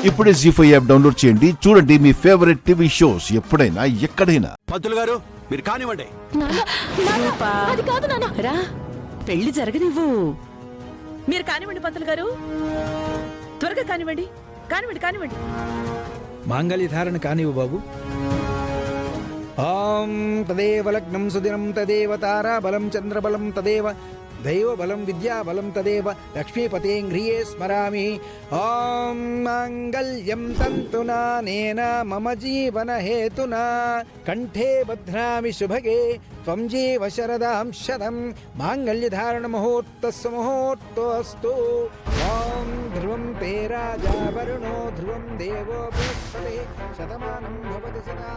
ఇప్పుడే జీ5 app download చేయండి. చూడండి మీ ఫేవరెట్ టీవీ షోస్ ఎప్పుడైనా ఎక్కడైనా. పంతులు గారు మీరు కానివ్వండి. అది కాదు నాన్న. రా, పెళ్లి జరగనివ్వు. మీరు కానివ్వండి పంతులు గారు, త్వరగా కానివ్వండి. కానివ్వండి కానివ్వండి. మాంగళ్య ధారణ కానివ్వు బాబు. ఓం తదేవ లగ్నం సుదినం తదేవ తారాబలం చంద్రబలం తదేవ దైవబలం విద్యాబలం తదేవ లక్ష్మీపతేంఘ్రియే స్మరామి. ఓం మాంగళ్యం తంతునా నేన మమ జీవన హేతునా కంఠే బధ్నామి శుభగే త్వం జీవ శరదాం శతం మాంగళ్యధారణ ముహూర్తస్సు ముహూర్తోస్తు. ఓం ధ్రువం తే రాజా వరుణో ధ్రువం దేవో బృహస్పతి శతమానం భవతి సదా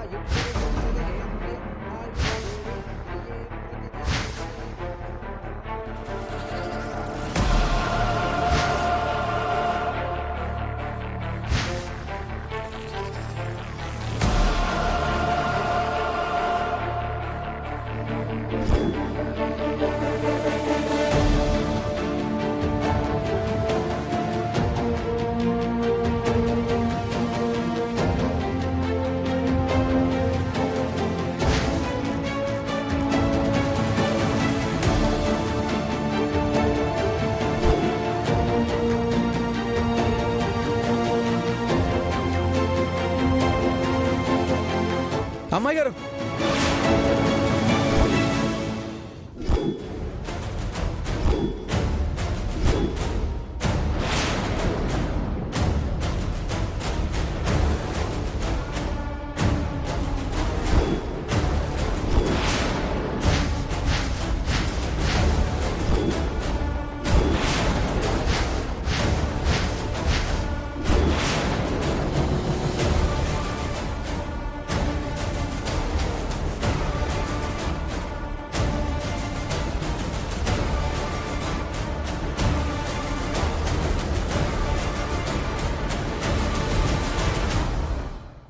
అమ్మాయి గారు.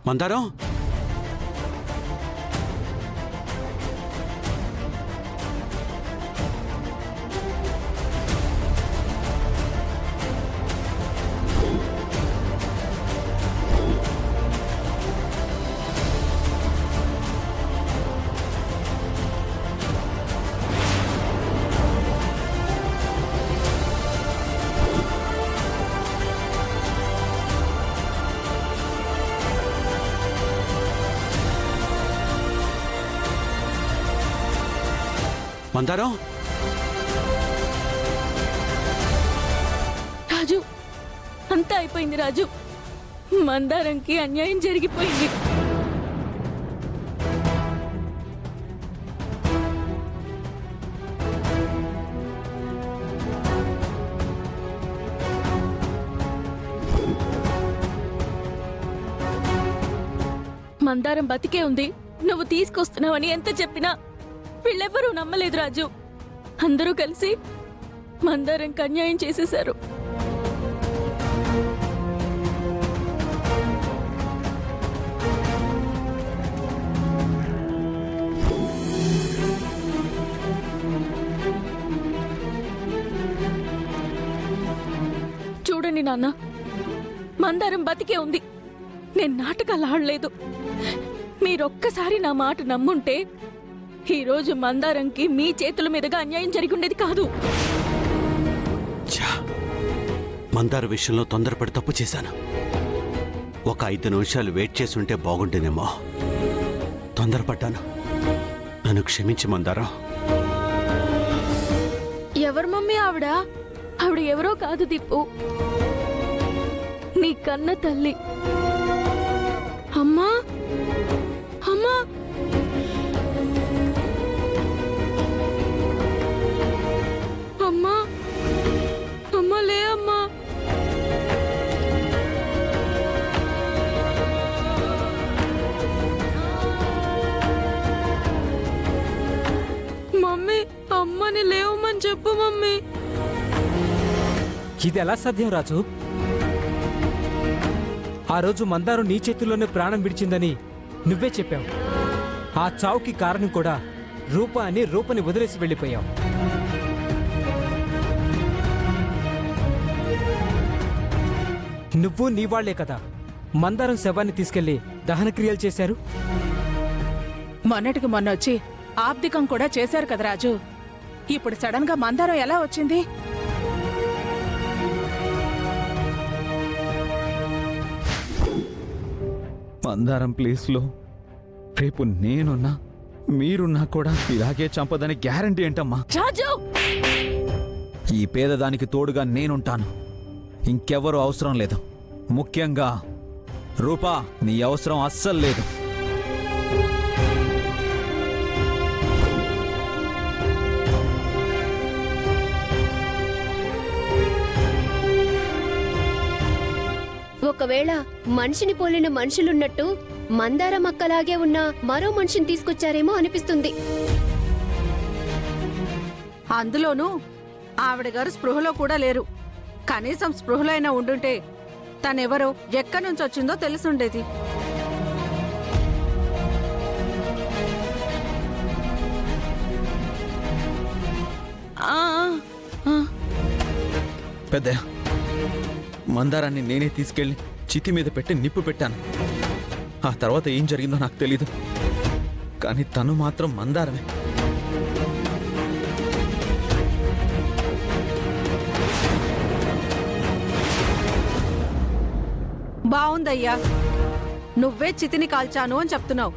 మందారం మందారం రాజు, అంతా అయిపోయింది రాజు. మందారంకి అన్యాయం జరిగిపోయింది. మందారం బతికే ఉంది, నువ్వు తీసుకొస్తున్నావని ఎంత చెప్పినా వీళ్ళెవ్వరూ నమ్మలేదు రాజు. అందరూ కలిసి మందారంకి అన్యాయం చేసేశారు. చూడండి నాన్న, మందారం బతికే ఉంది. నేను నాటకాలు ఆడలేదు. మీరొక్కసారి నా మాట నమ్ముంటే ఈరోజు మందారంకి మీ చేతుల మీదుగా అన్యాయం జరిగి ఉండేది కాదు. మందార విషయంలో తొందరపడి తప్పు చేశాను. ఒక 5 నిమిషాలు వెయిట్ చేసి ఉంటే బాగుంటేనేమో. తొందరపడ్డాను. నన్ను క్షమించి మందారం. ఎవరు మమ్మీ ఆవిడ? ఆవిడ ఎవరో కాదు దీపు, నీ కన్న తల్లి. అమ్మా అమ్మా, అమ్మా అమ్మా, లే అమ్మా. మమ్మీ, అమ్మని లేవమని చెప్పు మమ్మీ. ఇది ఎలా సాధ్యం రాజు? ఆ రోజు మందారం నీ చేతుల్లోనే ప్రాణం విడిచిందని నువ్వే చెప్పావు. ఆ చావుకి కారణం కూడా రూప అని రూపని వదిలేసి వెళ్ళిపోయావు. నువ్వు నీ వాళ్లే కదా మందారం శవాన్ని తీసుకెళ్లి దహనక్రియలు చేశారు. మొన్నటికి మొన్న వచ్చి ఆబ్దికం కూడా చేశారు కదా రాజు. ఇప్పుడు సడన్ గా మందారం ఎలా వచ్చింది? మందారం ప్లేస్లో రేపు నేనున్నా మీరున్నా కూడా ఇలాగే చంపదని గ్యారంటీ ఏంటమ్మా? రాజు, ఈ పేదదానికి తోడుగా నేనుంటాను. ఇంకెవరూ అవసరం లేదు. ముఖ్యంగా రూపా, నీ అవసరం అస్సలు లేదు. ఒకవేళ మనిషిని పోలిన మనుషులున్నట్టు మందారం అక్కలాగే ఉన్న మరో మనిషిని తీసుకొచ్చారేమో అనిపిస్తుంది. అందులోనూ ఆవిడ గారు స్పృహలో కూడా లేరు. కనీసం స్పృహలో అయినా ఉండుంటే తనెవరో ఎక్కడి నుంచి వచ్చిందో తెలుసుండేది. ఆ, ఆ, పెద్ద మందారాన్ని నేనే తీసుకెళ్లి చితి మీద పెట్టి నిప్పు పెట్టాను. ఆ తర్వాత ఏం జరిగిందో నాకు తెలీదు, కానీ తను మాత్రం మందారమే. బావుందయ్యా, నువ్వే చితిని కాల్చాను అని చెప్తున్నావు.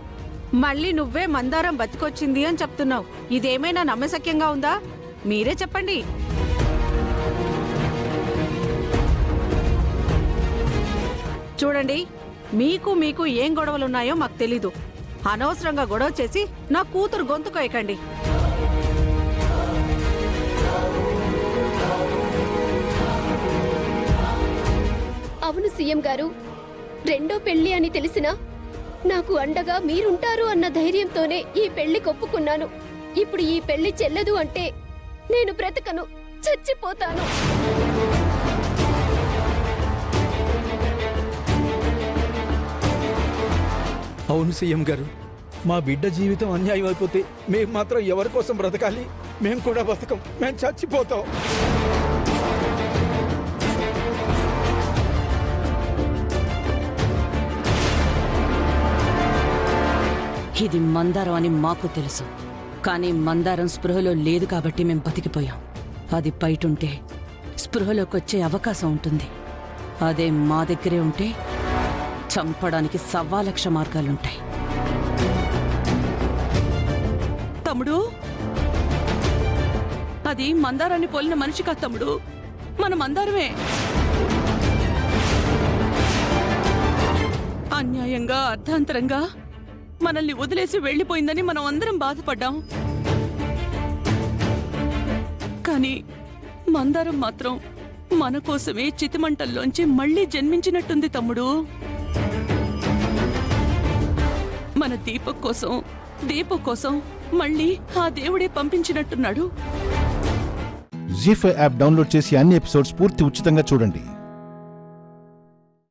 మళ్ళీ నువ్వే మందారం బతికొచ్చింది అని చెప్తున్నావు. ఇదేమైనా నమ్మశక్యంగా ఉందా? మీరే చెప్పండి. చూడండి, మీకు ఏం గొడవలున్నాయో మాకు తెలీదు. అనవసరంగా గొడవ చేసి నా కూతురు గొంతు కోయకండి. అవును సీఎం గారు, రెండో పెళ్లి అని తెలిసినా నాకు అండగా మీరుంటారు అన్న ధైర్యంతోనే ఈ పెళ్లి కొప్పుకున్నాను. ఇప్పుడు ఈ పెళ్లి చెల్లదు అంటే నేను బ్రతకను, చచ్చిపోతాను. అవును సీఎం గారు, మా బిడ్డ జీవితం అన్యాయం అయిపోతే మేము మాత్రం ఎవరి కోసం బ్రతకాలి? మేము కూడా బ్రతకం, మేము చచ్చిపోతాం. ఇది మందారం అని మాకు తెలుసు, కానీ మందారం స్పృహలో లేదు కాబట్టి మేం బతికిపోయాం. అది బయటుంటే స్పృహలోకి వచ్చే అవకాశం ఉంటుంది. అదే మా దగ్గరే ఉంటే చంపడానికి 1,000,000 మార్గాలుంటాయి. తమ్ముడు, అది మందారాన్ని పోలిన మనిషి కాదు తమ్ముడు, మన మందారమే. అన్యాయంగా అర్ధాంతరంగా మనల్ని వదిలేసి వెళ్లిపోయిందని మనం అందరం బాధపడ్డాం. కానీ మందారం మాత్రం మన కోసమే చితిమంటల్లోంచి మళ్లీ జన్మించినట్టుంది తమ్ముడు. మన దీపక్ కోసం మళ్ళీ ఆ దేవుడే పంపించినట్టున్నాడు. జీ5 యాప్ డౌన్లోడ్ చేసి అన్ని ఎపిసోడ్స్ పూర్తి ఉచితంగా చూడండి.